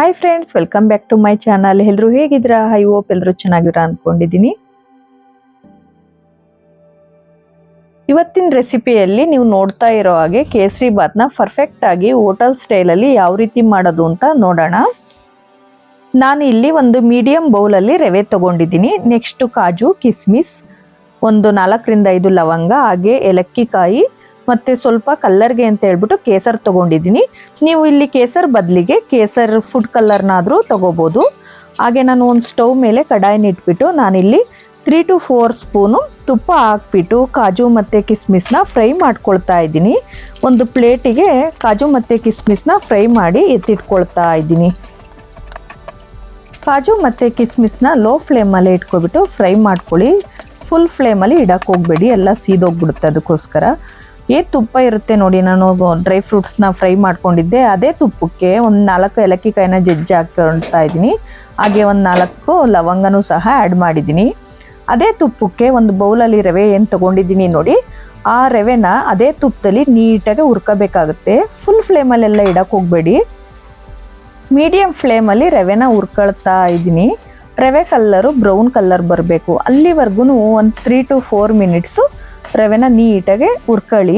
Hi friends, welcome back to my channel. ಎಲ್ಲರೂ ಹೇಗಿದ್ದೀರಾ? I hope ಎಲ್ಲರೂ ಚೆನ್ನಾಗಿದ್ದೀರಾ ಅಂದ್ಕೊಂಡಿದ್ದೀನಿ. ಇವತ್ತಿನ ರೆಸಿಪಿಯಲ್ಲಿ ನೀವು ನೋಡ್ತಾ ಇರೋ ಹಾಗೆ ಕೇಸರಿ ಬಾತ್ನ ಪರ್ಫೆಕ್ಟ್ ಆಗಿ ಹೋಟೆಲ್ ಸ್ಟೈಲಲ್ಲಿ ಯಾವ ರೀತಿ ಮಾಡೋದು ಅಂತ ನೋಡೋಣ. ನಾನು ಇಲ್ಲಿ ಒಂದು ಮೀಡಿಯಂ ಬೌಲಲ್ಲಿ ರವೆ ತಗೊಂಡಿದ್ದೀನಿ. ನೆಕ್ಸ್ಟ್ ಕಾಜು, ಕಿಸ್ಮಿಸ್, ಒಂದು 4ರಿಂದ 5 ಲವಂಗ, ಹಾಗೆ ಏಲಕ್ಕಿ ಕಾಯಿ ಮತ್ತು ಸ್ವಲ್ಪ ಕಲ್ಲರ್ಗೆ ಅಂತ ಹೇಳ್ಬಿಟ್ಟು ಕೇಸರ್ ತೊಗೊಂಡಿದ್ದೀನಿ. ನೀವು ಇಲ್ಲಿ ಕೇಸರ್ ಬದಲಿಗೆ ಕೇಸರ್ ಫುಡ್ ಕಲರ್ನಾದರೂ ತೊಗೋಬೋದು. ಹಾಗೆ ನಾನು ಒಂದು ಸ್ಟವ್ ಮೇಲೆ ಕಡಾಯಿನ ಇಟ್ಬಿಟ್ಟು ನಾನಿಲ್ಲಿ 3 to 4 ಸ್ಪೂನು ತುಪ್ಪ ಹಾಕ್ಬಿಟ್ಟು ಕಾಜು ಮತ್ತು ಕಿಸ್ಮಿಸ್ನ ಫ್ರೈ ಮಾಡ್ಕೊಳ್ತಾ ಇದ್ದೀನಿ. ಒಂದು ಪ್ಲೇಟಿಗೆ ಕಾಜು ಮತ್ತು ಕಿಸ್ಮಿಸ್ನ ಫ್ರೈ ಮಾಡಿ ಎತ್ತಿಟ್ಕೊಳ್ತಾ ಇದ್ದೀನಿ. ಕಾಜು ಮತ್ತು ಕಿಸ್ಮಿಸ್ನ ಲೋ ಫ್ಲೇಮಲ್ಲಿ ಇಟ್ಕೊಬಿಟ್ಟು ಫ್ರೈ ಮಾಡ್ಕೊಳ್ಳಿ. ಫುಲ್ ಫ್ಲೇಮಲ್ಲಿ ಇಡಕ್ಕೆ ಹೋಗಬೇಡಿ, ಎಲ್ಲ ಸೀದೋಗ್ಬಿಡುತ್ತೆ. ಅದಕ್ಕೋಸ್ಕರ ತುಪ್ಪ ಇರುತ್ತೆ ನೋಡಿ, ನಾನು ಡ್ರೈ ಫ್ರೂಟ್ಸ್ನ ಫ್ರೈ ಮಾಡ್ಕೊಂಡಿದ್ದೆ. ಅದೇ ತುಪ್ಪಕ್ಕೆ ಒಂದು 4 ಏಲಕ್ಕಿ ಕಾಯಿನ ಜಜ್ಜಿ ಹಾಕ್ಕೊಳ್ತಾ ಇದ್ದೀನಿ. ಹಾಗೆ ಒಂದು 4 ಲವಂಗನೂ ಸಹ ಆ್ಯಡ್ ಮಾಡಿದ್ದೀನಿ. ಅದೇ ತುಪ್ಪಕ್ಕೆ ಒಂದು ಬೌಲಲ್ಲಿ ರವೆ ಏನು ತೊಗೊಂಡಿದ್ದೀನಿ ನೋಡಿ, ಆ ರವೆನ ಅದೇ ತುಪ್ಪದಲ್ಲಿ ನೀಟಾಗಿ ಹುರ್ಕೋಬೇಕಾಗುತ್ತೆ. ಫುಲ್ ಫ್ಲೇಮಲ್ಲೆಲ್ಲ ಇಡಕ್ಕೆ ಹೋಗಬೇಡಿ, ಮೀಡಿಯಮ್ ಫ್ಲೇಮಲ್ಲಿ ರವೆನ ಹುರ್ಕೊಳ್ತಾ ಇದ್ದೀನಿ. ರವೆ ಕಲ್ಲರು ಬ್ರೌನ್ ಕಲರ್ ಬರಬೇಕು, ಅಲ್ಲಿವರೆಗೂ ಒಂದು 3 to 4 ಮಿನಿಟ್ಸು ರವೆನ ನೀಟಾಗಿ ಹುರ್ಕೊಳ್ಳಿ.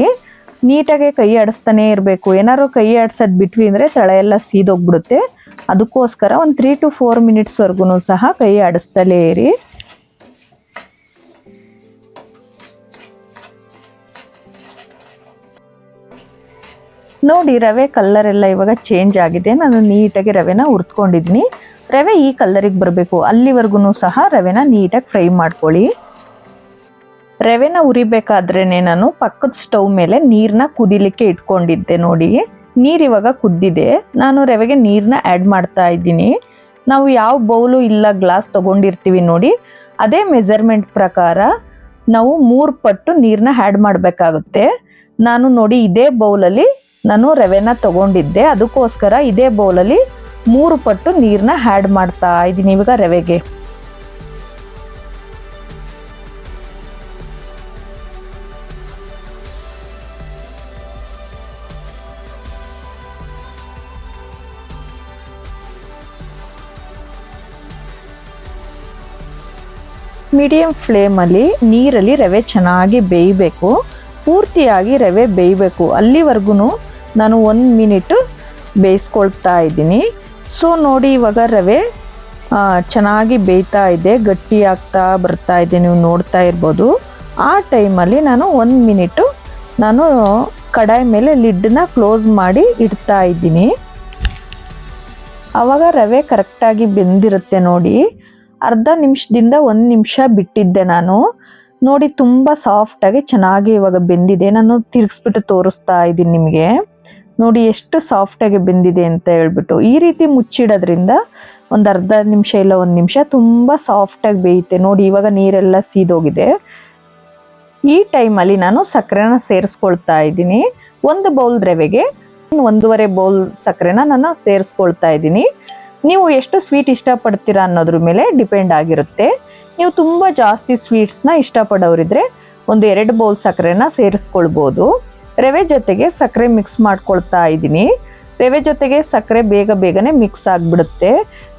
ನೀಟಾಗಿ ಕೈ ಆಡಿಸ್ತಾನೆ ಇರಬೇಕು. ಏನಾದ್ರು ಕೈ ಆಡ್ಸೋದು ಬಿಟ್ವಿ ಅಂದರೆ ತಳ ಎಲ್ಲ ಸೀದೋಗ್ಬಿಡುತ್ತೆ. ಅದಕ್ಕೋಸ್ಕರ ಒಂದು 3 to 4 ಮಿನಿಟ್ಸ್ವರೆಗೂ ಸಹ ಕೈ ಆಡಿಸ್ತಲೇ ಇರಿ. ನೋಡಿ, ರವೆ ಕಲ್ಲರೆಲ್ಲ ಇವಾಗ ಚೇಂಜ್ ಆಗಿದೆ. ನಾನು ನೀಟಾಗಿ ರವೆನ ಹುರ್ಕೊಂಡಿದ್ದೀನಿ. ರವೆ ಈ ಕಲ್ಲರಿಗೆ ಬರಬೇಕು, ಅಲ್ಲಿವರೆಗೂ ಸಹ ರವೆನ ನೀಟಾಗಿ ಫ್ರೈ ಮಾಡ್ಕೊಳ್ಳಿ. ರವೆನ ಹುರಿಬೇಕಾದ್ರೇ ನಾನು ಪಕ್ಕದ ಸ್ಟವ್ ಮೇಲೆ ನೀರನ್ನ ಕುದಿಲಿಕ್ಕೆ ಇಟ್ಕೊಂಡಿದ್ದೆ. ನೋಡಿ, ನೀರು ಇವಾಗ ಕುದ್ದಿದೆ. ನಾನು ರವೆಗೆ ನೀರನ್ನ ಆ್ಯಡ್ ಮಾಡ್ತಾ ಇದ್ದೀನಿ. ನಾವು ಯಾವ ಬೌಲು ಇಲ್ಲ ಗ್ಲಾಸ್ ತೊಗೊಂಡಿರ್ತೀವಿ ನೋಡಿ, ಅದೇ ಮೆಜರ್ಮೆಂಟ್ ಪ್ರಕಾರ ನಾವು 3 ಪಟ್ಟು ನೀರನ್ನ ಆ್ಯಡ್ ಮಾಡಬೇಕಾಗುತ್ತೆ. ನಾನು ನೋಡಿ ಇದೇ ಬೌಲಲ್ಲಿ ನಾನು ರವೆನ ತೊಗೊಂಡಿದ್ದೆ, ಅದಕ್ಕೋಸ್ಕರ ಇದೇ ಬೌಲಲ್ಲಿ 3 ಪಟ್ಟು ನೀರನ್ನ ಆ್ಯಡ್ ಮಾಡ್ತಾ ಇದ್ದೀನಿ ಇವಾಗ ರವೆಗೆ. ಮೀಡಿಯಂ ಫ್ಲೇಮಲ್ಲಿ ನೀರಲ್ಲಿ ರವೆ ಚೆನ್ನಾಗಿ ಬೇಯಬೇಕು, ಪೂರ್ತಿಯಾಗಿ ರವೆ ಬೇಯಬೇಕು. ಅಲ್ಲಿವರೆಗೂ ನಾನು 1 ಮಿನಿಟ್ ಬೇಯಿಸ್ಕೊಳ್ತಾ ಇದ್ದೀನಿ. ಸೊ ನೋಡಿ, ಇವಾಗ ರವೆ ಚೆನ್ನಾಗಿ ಬೇಯ್ತಾ ಇದೆ, ಗಟ್ಟಿ ಆಗ್ತಾ ಬರ್ತಾ ಇದೆ, ನೀವು ನೋಡ್ತಾ ಇರ್ಬೋದು. ಆ ಟೈಮಲ್ಲಿ ನಾನು 1 ಮಿನಿಟು ನಾನು ಕಡಾಯಿ ಮೇಲೆ ಲಿಡ್ಡನ್ನ ಕ್ಲೋಸ್ ಮಾಡಿ ಇಡ್ತಾ ಇದ್ದೀನಿ. ಆವಾಗ ರವೆ ಕರೆಕ್ಟಾಗಿ ಬೆಂದಿರುತ್ತೆ ನೋಡಿ. ಅರ್ಧ ನಿಮಿಷದಿಂದ 1 ನಿಮಿಷ ಬಿಟ್ಟಿದ್ದೆ ನಾನು. ನೋಡಿ, ತುಂಬ ಸಾಫ್ಟಾಗಿ ಚೆನ್ನಾಗಿ ಇವಾಗ ಬೆಂದಿದೆ. ನಾನು ತಿರುಗಿಸ್ಬಿಟ್ಟು ತೋರಿಸ್ತಾ ಇದ್ದೀನಿ ನಿಮಗೆ. ನೋಡಿ ಎಷ್ಟು ಸಾಫ್ಟಾಗಿ ಬೆಂದಿದೆ ಅಂತ ಹೇಳ್ಬಿಟ್ಟು. ಈ ರೀತಿ ಮುಚ್ಚಿಡೋದ್ರಿಂದ ಒಂದು ಅರ್ಧ ನಿಮಿಷ ಇಲ್ಲ 1 ನಿಮಿಷ ತುಂಬ ಸಾಫ್ಟಾಗಿ ಬೇಯುತ್ತೆ. ನೋಡಿ, ಇವಾಗ ನೀರೆಲ್ಲ ಸೀದೋಗಿದೆ. ಈ ಟೈಮಲ್ಲಿ ನಾನು ಸಕ್ಕರೆನ ಸೇರಿಸ್ಕೊಳ್ತಾ ಇದ್ದೀನಿ. 1 ಬೌಲ್ ರವೆಗೆ 1.5 ಬೌಲ್ ಸಕ್ಕರೆನ ನಾನು ಸೇರಿಸ್ಕೊಳ್ತಾ ಇದ್ದೀನಿ. ನೀವು ಎಷ್ಟು ಸ್ವೀಟ್ ಇಷ್ಟಪಡ್ತೀರಾ ಅನ್ನೋದ್ರ ಮೇಲೆ ಡಿಪೆಂಡ್ ಆಗಿರುತ್ತೆ. ನೀವು ತುಂಬ ಜಾಸ್ತಿ ಸ್ವೀಟ್ಸ್ನ ಇಷ್ಟಪಡೋರಿದ್ರೆ ಒಂದು 2 ಬೌಲ್ ಸಕ್ಕರೆನ ಸೇರಿಸ್ಕೊಳ್ಬೋದು. ರವೆ ಜೊತೆಗೆ ಸಕ್ಕರೆ ಮಿಕ್ಸ್ ಮಾಡ್ಕೊಳ್ತಾ ಇದ್ದೀನಿ. ರವೆ ಜೊತೆಗೆ ಸಕ್ಕರೆ ಬೇಗನೆ ಮಿಕ್ಸ್ ಆಗಿಬಿಡುತ್ತೆ.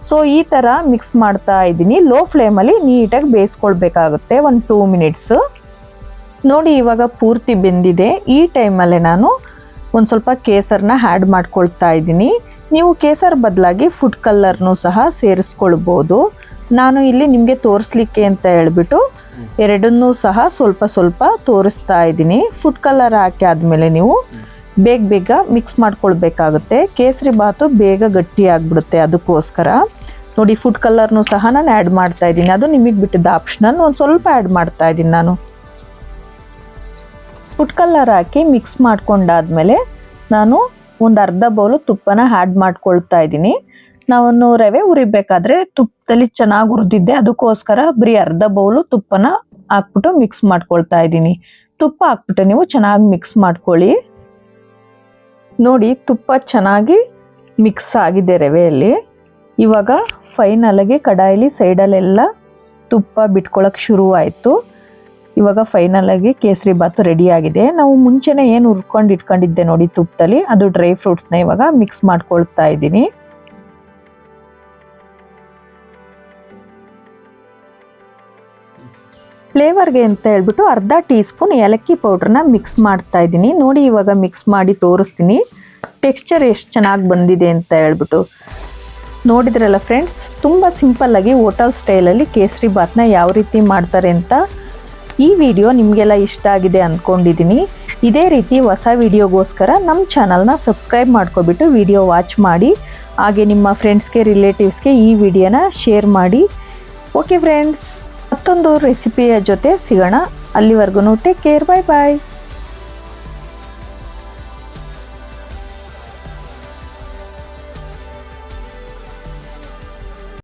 ಸೊ ಈ ಥರ ಮಿಕ್ಸ್ ಮಾಡ್ತಾ ಇದ್ದೀನಿ. ಲೋ ಫ್ಲೇಮಲ್ಲಿ ನೀಟಾಗಿ ಬೇಯಿಸ್ಕೊಳ್ಬೇಕಾಗುತ್ತೆ ಒಂದು 2 ಮಿನಿಟ್ಸು. ನೋಡಿ, ಇವಾಗ ಪೂರ್ತಿ ಬೆಂದಿದೆ. ಈ ಟೈಮಲ್ಲೇ ನಾನು ಒಂದು ಸ್ವಲ್ಪ ಕೇಸರನ್ನ ಆ್ಯಡ್ ಮಾಡ್ಕೊಳ್ತಾ ಇದ್ದೀನಿ. ನೀವು ಕೇಸರ್ ಬದಲಾಗಿ ಫುಡ್ ಕಲರ್ನೂ ಸಹ ಸೇರಿಸ್ಕೊಳ್ಬೋದು. ನಾನು ಇಲ್ಲಿ ನಿಮಗೆ ತೋರಿಸ್ಲಿಕ್ಕೆ ಅಂತ ಹೇಳ್ಬಿಟ್ಟು ಎರಡನ್ನೂ ಸಹ ಸ್ವಲ್ಪ ತೋರಿಸ್ತಾ ಇದ್ದೀನಿ. ಫುಡ್ ಕಲರ್ ಹಾಕಿ ಆದಮೇಲೆ ನೀವು ಬೇಗ ಮಿಕ್ಸ್ ಮಾಡ್ಕೊಳ್ಬೇಕಾಗುತ್ತೆ. ಕೇಸರಿ ಬಾತು ಬೇಗ ಗಟ್ಟಿ ಆಗಿಬಿಡುತ್ತೆ. ಅದಕ್ಕೋಸ್ಕರ ನೋಡಿ, ಫುಡ್ ಕಲರ್ನೂ ಸಹ ನಾನು ಆ್ಯಡ್ ಮಾಡ್ತಾ ಇದ್ದೀನಿ. ಅದು ನಿಮಗೆ ಬಿಟ್ಟಿದ್ದ ಆಪ್ಷನಲ್. ಒಂದು ಸ್ವಲ್ಪ ಆ್ಯಡ್ ಮಾಡ್ತಾ ಇದ್ದೀನಿ ನಾನು. ಫುಡ್ ಕಲರ್ ಹಾಕಿ ಮಿಕ್ಸ್ ಮಾಡ್ಕೊಂಡಾದ್ಮೇಲೆ ನಾನು ಒಂದು ಅರ್ಧ ಬೌಲು ತುಪ್ಪನ ಆ್ಯಡ್ ಮಾಡ್ಕೊಳ್ತಾ ಇದ್ದೀನಿ. ನಾನು ರವೆ ಹುರಿಬೇಕಾದ್ರೆ ತುಪ್ಪದಲ್ಲಿ ಚೆನ್ನಾಗಿ ಹುರಿದಿದ್ದೆ, ಅದಕ್ಕೋಸ್ಕರ ಬರೀ ಅರ್ಧ ಬೌಲು ತುಪ್ಪನ ಹಾಕ್ಬಿಟ್ಟು ಮಿಕ್ಸ್ ಮಾಡ್ಕೊಳ್ತಾ ಇದ್ದೀನಿ. ತುಪ್ಪ ಹಾಕ್ಬಿಟ್ಟು ನೀವು ಚೆನ್ನಾಗಿ ಮಿಕ್ಸ್ ಮಾಡ್ಕೊಳ್ಳಿ. ನೋಡಿ, ತುಪ್ಪ ಚೆನ್ನಾಗಿ ಮಿಕ್ಸ್ ಆಗಿದೆ ರವೆಯಲ್ಲಿ. ಇವಾಗ ಫೈನಲಾಗಿ ಕಡಾಯಿಲಿ ಸೈಡಲ್ಲೆಲ್ಲ ತುಪ್ಪ ಬಿಟ್ಕೊಳ್ಳೋಕೆ ಶುರುವಾಯಿತು. ಇವಾಗ ಫೈನಲ್ ಆಗಿ ಕೇಸರಿ ಬಾತು ರೆಡಿ ಆಗಿದೆ. ನಾವು ಮುಂಚೆನೇ ಏನು ಹುರ್ಕೊಂಡು ಇಟ್ಕೊಂಡಿದ್ದೆ ನೋಡಿ ತುಪ್ಪದಲ್ಲಿ, ಅದು ಡ್ರೈ ಫ್ರೂಟ್ಸ್ನ ಇವಾಗ ಮಿಕ್ಸ್ ಮಾಡ್ಕೊಳ್ತಾ ಇದ್ದೀನಿ. ಫ್ಲೇವರ್ಗೆ ಅಂತ ಹೇಳ್ಬಿಟ್ಟು ಅರ್ಧ ಟೀ ಸ್ಪೂನ್ ಏಲಕ್ಕಿ ಪೌಡ್ರನ್ನ ಮಿಕ್ಸ್ ಮಾಡ್ತಾ ಇದ್ದೀನಿ. ನೋಡಿ ಇವಾಗ ಮಿಕ್ಸ್ ಮಾಡಿ ತೋರಿಸ್ತೀನಿ ಟೆಕ್ಸ್ಚರ್ ಎಷ್ಟು ಚೆನ್ನಾಗಿ ಬಂದಿದೆ ಅಂತ ಹೇಳ್ಬಿಟ್ಟು. ನೋಡಿದ್ರಲ್ಲ ಫ್ರೆಂಡ್ಸ್, ತುಂಬ ಸಿಂಪಲ್ಲಾಗಿ ಹೋಟೆಲ್ ಸ್ಟೈಲಲ್ಲಿ ಕೇಸರಿ ಬಾತ್ನ ಯಾವ ರೀತಿ ಮಾಡ್ತಾರೆ ಅಂತ. ಈ ವಿಡಿಯೋ ನಿಮಗೆಲ್ಲ ಇಷ್ಟ ಆಗಿದೆ ಅಂದ್ಕೊಂಡಿದ್ದೀನಿ. ಇದೇ ರೀತಿ ಹೊಸ ವಿಡಿಯೋಗೋಸ್ಕರ ನಮ್ಮ ಚಾನಲ್ನ ಸಬ್ಸ್ಕ್ರೈಬ್ ಮಾಡ್ಕೊಬಿಟ್ಟು ವಿಡಿಯೋ ವಾಚ್ ಮಾಡಿ. ಹಾಗೆ ನಿಮ್ಮ ಫ್ರೆಂಡ್ಸ್ಗೆ ರಿಲೇಟಿವ್ಸ್ಗೆ ಈ ವಿಡಿಯೋನ ಶೇರ್ ಮಾಡಿ. ಓಕೆ ಫ್ರೆಂಡ್ಸ್, ಮತ್ತೊಂದು ರೆಸಿಪಿಯ ಜೊತೆ ಸಿಗೋಣ. ಅಲ್ಲಿವರೆಗೂ ಟೇಕ್ ಕೇರ್, ಬಾಯ್ ಬಾಯ್.